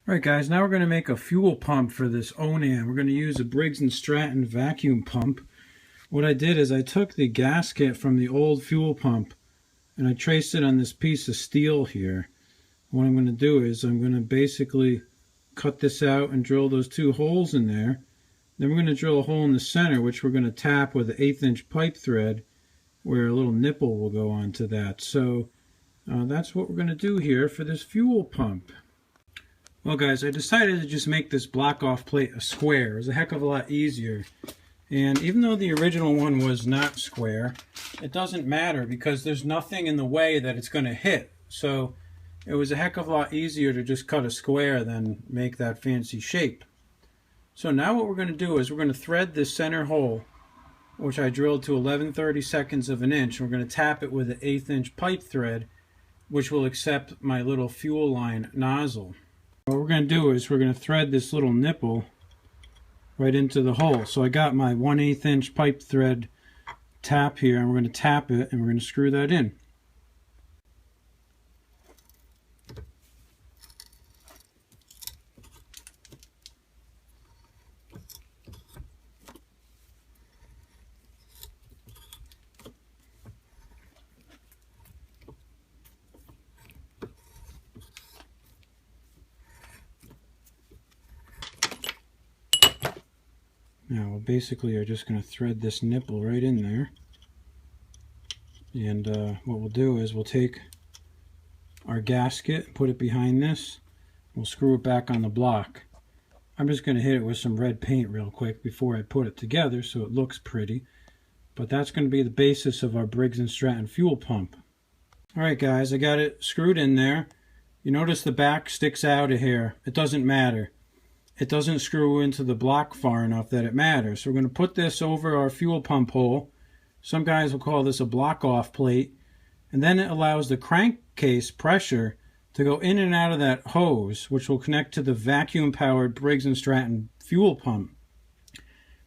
Alright guys, now we're going to make a fuel pump for this Onan. We're going to use a Briggs & Stratton vacuum pump. What I did is I took the gasket from the old fuel pump and I traced it on this piece of steel here. What I'm going to do is I'm going to basically cut this out and drill those two holes in there. Then we're going to drill a hole in the center, which we're going to tap with an 1/8 inch pipe thread where a little nipple will go onto that. So that's what we're going to do here for this fuel pump. Well guys, I decided to just make this block off plate a square. It was a heck of a lot easier. And even though the original one was not square, it doesn't matter because there's nothing in the way that it's going to hit. So it was a heck of a lot easier to just cut a square than make that fancy shape. So now what we're going to do is we're going to thread this center hole, which I drilled to 11/32 of an inch. We're going to tap it with an 1/8 inch pipe thread, which will accept my little fuel line nozzle. What we're going to do is we're going to thread this little nipple right into the hole. So I got my 1/8 inch pipe thread tap here, and we're going to tap it and we're going to screw that in. Now we basically are just going to thread this nipple right in there, and what we'll do is we'll take our gasket, put it behind this, we'll screw it back on the block. I'm just going to hit it with some red paint real quick before I put it together so it looks pretty, but that's going to be the basis of our Briggs & Stratton fuel pump. Alright guys, I got it screwed in there. You notice the back sticks out of here. It doesn't matter. It doesn't screw into the block far enough that it matters. So we're going to put this over our fuel pump hole. Some guys will call this a block off plate. And then it allows the crankcase pressure to go in and out of that hose, which will connect to the vacuum powered Briggs & Stratton fuel pump.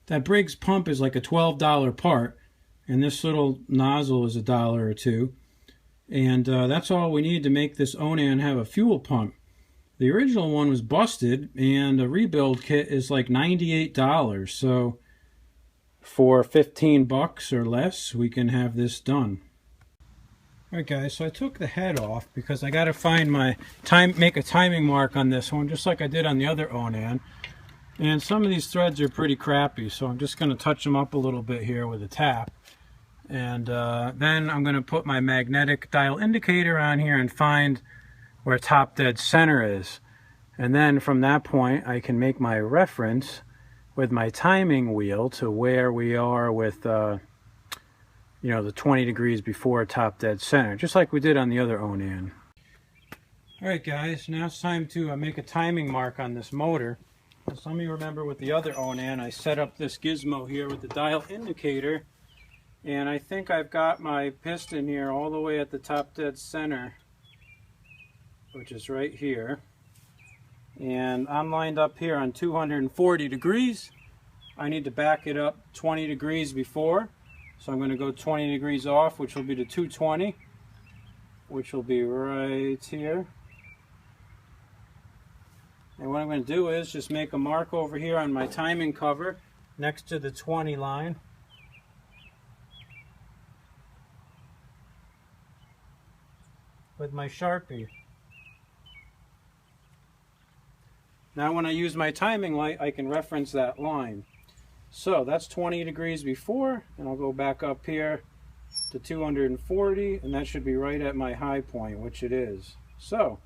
That Briggs pump is like a $12 part, and this little nozzle is $1 or $2. And that's all we need to make this Onan have a fuel pump. The original one was busted, and a rebuild kit is like $98. So for 15 bucks or less, we can have this done. Alright guys, so I took the head off because I got to find my make a timing mark on this one, just like I did on the other Onan. And some of these threads are pretty crappy, so I'm just going to touch them up a little bit here with a tap. And then I'm going to put my magnetic dial indicator on here and find where top dead center is, and then from that point I can make my reference with my timing wheel to where we are with the 20 degrees before top dead center, just like we did on the other Onan. Alright guys, now it's time to make a timing mark on this motor. Some of you remember with the other Onan I set up this gizmo here with the dial indicator, and I think I've got my piston here all the way at the top dead center, which is right here, and I'm lined up here on 240 degrees. I need to back it up 20 degrees before, so I'm going to go 20 degrees off, which will be to 220, which will be right here. And what I'm going to do is just make a mark over here on my timing cover next to the 20 line. With my Sharpie. Now when I use my timing light, I can reference that line. So that's 20 degrees before, and I'll go back up here to 240, and that should be right at my high point, which it is. So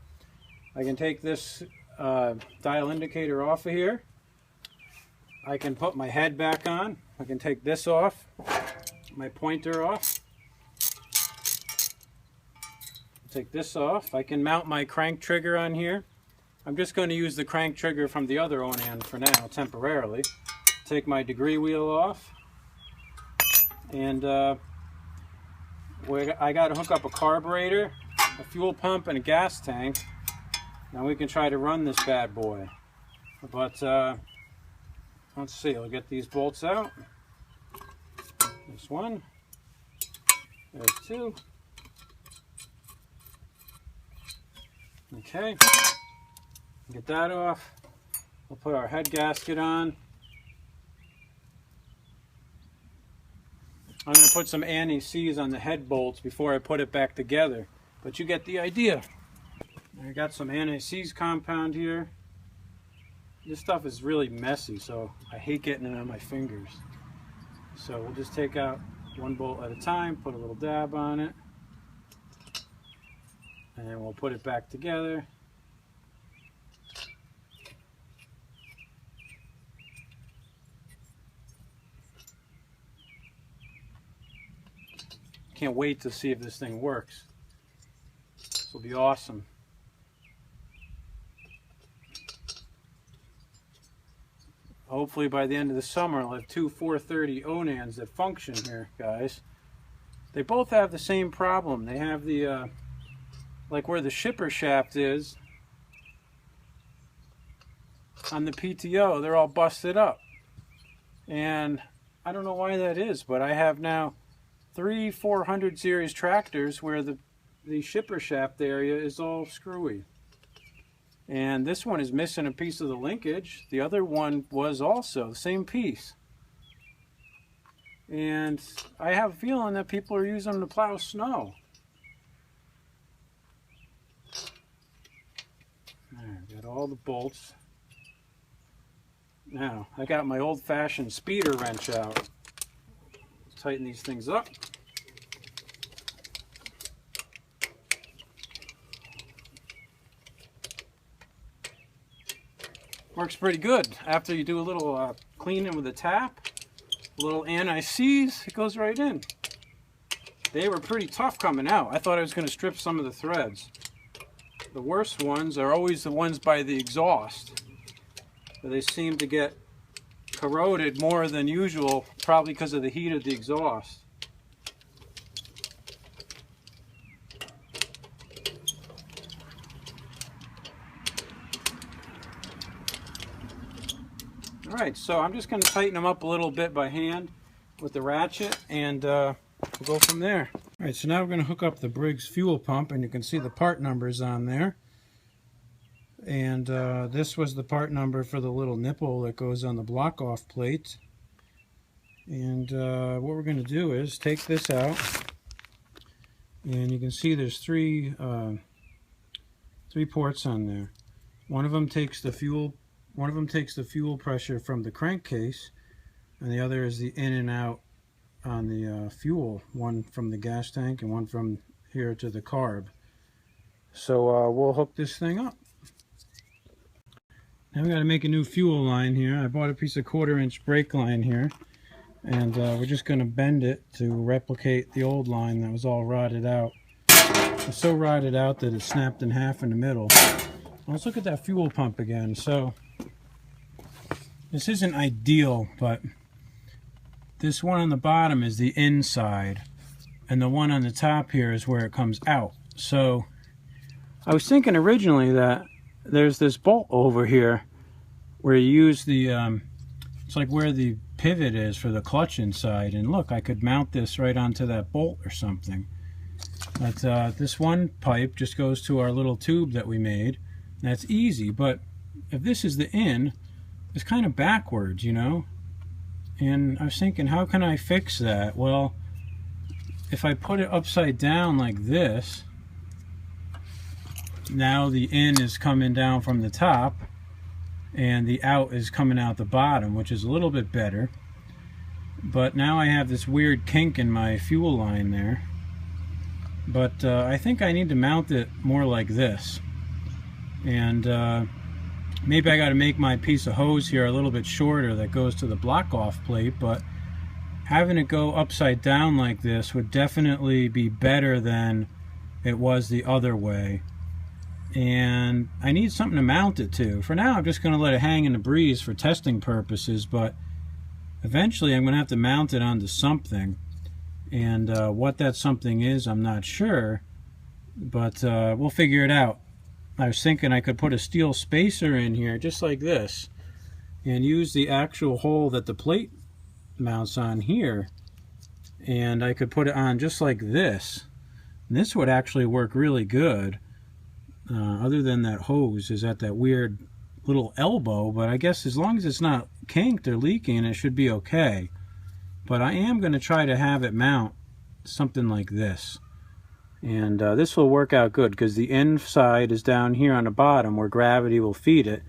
I can take this dial indicator off of here. I can put my head back on. I can take this off, my pointer off. Take this off. I can mount my crank trigger on here. I'm just going to use the crank trigger from the other Onan for now, temporarily. Take my degree wheel off, and I got to hook up a carburetor, a fuel pump, and a gas tank. Now we can try to run this bad boy. But let's see. I'll get these bolts out. There's one. There's two. Okay. Get that off. We'll put our head gasket on. I'm going to put some anti-seize on the head bolts before I put it back together, but you get the idea. I got some anti-seize compound here. This stuff is really messy, so I hate getting it on my fingers. So we'll just take out one bolt at a time, put a little dab on it, and then we'll put it back together. Can't wait to see if this thing works. This will be awesome. Hopefully by the end of the summer I'll have two 430 Onans that function here, guys. They both have the same problem. They have the, like where the shipper shaft is on the PTO, they're all busted up. And I don't know why that is, but I have now 3 400 series tractors where the shipper shaft area is all screwy. And this one is missing a piece of the linkage. The other one was also the same piece. And I have a feeling that people are using them to plow snow. There, got all the bolts. Now, I got my old-fashioned speeder wrench out. Let's tighten these things up. Works pretty good. After you do a little cleaning with a tap, a little anti-seize, it goes right in. They were pretty tough coming out. I thought I was going to strip some of the threads. The worst ones are always the ones by the exhaust. They seem to get corroded more than usual, probably because of the heat of the exhaust. Alright, so I'm just going to tighten them up a little bit by hand with the ratchet, and we'll go from there. Alright, so now we're going to hook up the Briggs fuel pump, and you can see the part numbers on there. And this was the part number for the little nipple that goes on the block-off plate. And what we're going to do is take this out, and you can see there's three ports on there. One of them takes the fuel pressure from the crankcase, and the other is the in and out on the fuel, one from the gas tank and one from here to the carb. So we'll hook this thing up. Now we got to make a new fuel line here. I bought a piece of 1/4-inch brake line here, and we're just going to bend it to replicate the old line that was all rotted out. It's so rotted out that it snapped in half in the middle. Let's look at that fuel pump again. So this isn't ideal, but this one on the bottom is the inside, and the one on the top here is where it comes out. So I was thinking originally that there's this bolt over here where you use the it's like where the pivot is for the clutch inside, and look, I could mount this right onto that bolt or something. But this one pipe just goes to our little tube that we made. That's easy, but if this is the in, it's kind of backwards, you know. And I was thinking, how can I fix that? Well, if I put it upside down like this, now the in is coming down from the top and the out is coming out the bottom, which is a little bit better. But now I have this weird kink in my fuel line there. But I think I need to mount it more like this. And maybe I got to make my piece of hose here a little bit shorter that goes to the block-off plate, but having it go upside down like this would definitely be better than it was the other way. And I need something to mount it to. For now, I'm just going to let it hang in the breeze for testing purposes, but eventually I'm going to have to mount it onto something. And what that something is, I'm not sure, but we'll figure it out. I was thinking I could put a steel spacer in here, just like this, and use the actual hole that the plate mounts on here, and I could put it on just like this. And this would actually work really good. other than that hose is at that weird little elbow, but I guess as long as it's not kinked or leaking, it should be okay. But I am going to try to have it mount something like this. And this will work out good because the inside is down here on the bottom where gravity will feed it.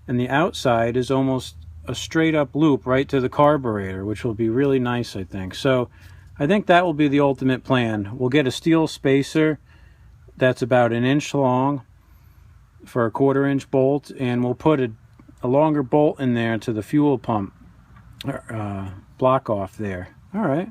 And the outside is almost a straight up loop right to the carburetor, which will be really nice, I think. So I think that will be the ultimate plan. We'll get a steel spacer that's about 1 inch long for a 1/4 inch bolt, and we'll put a longer bolt in there to the fuel pump block off there. All right.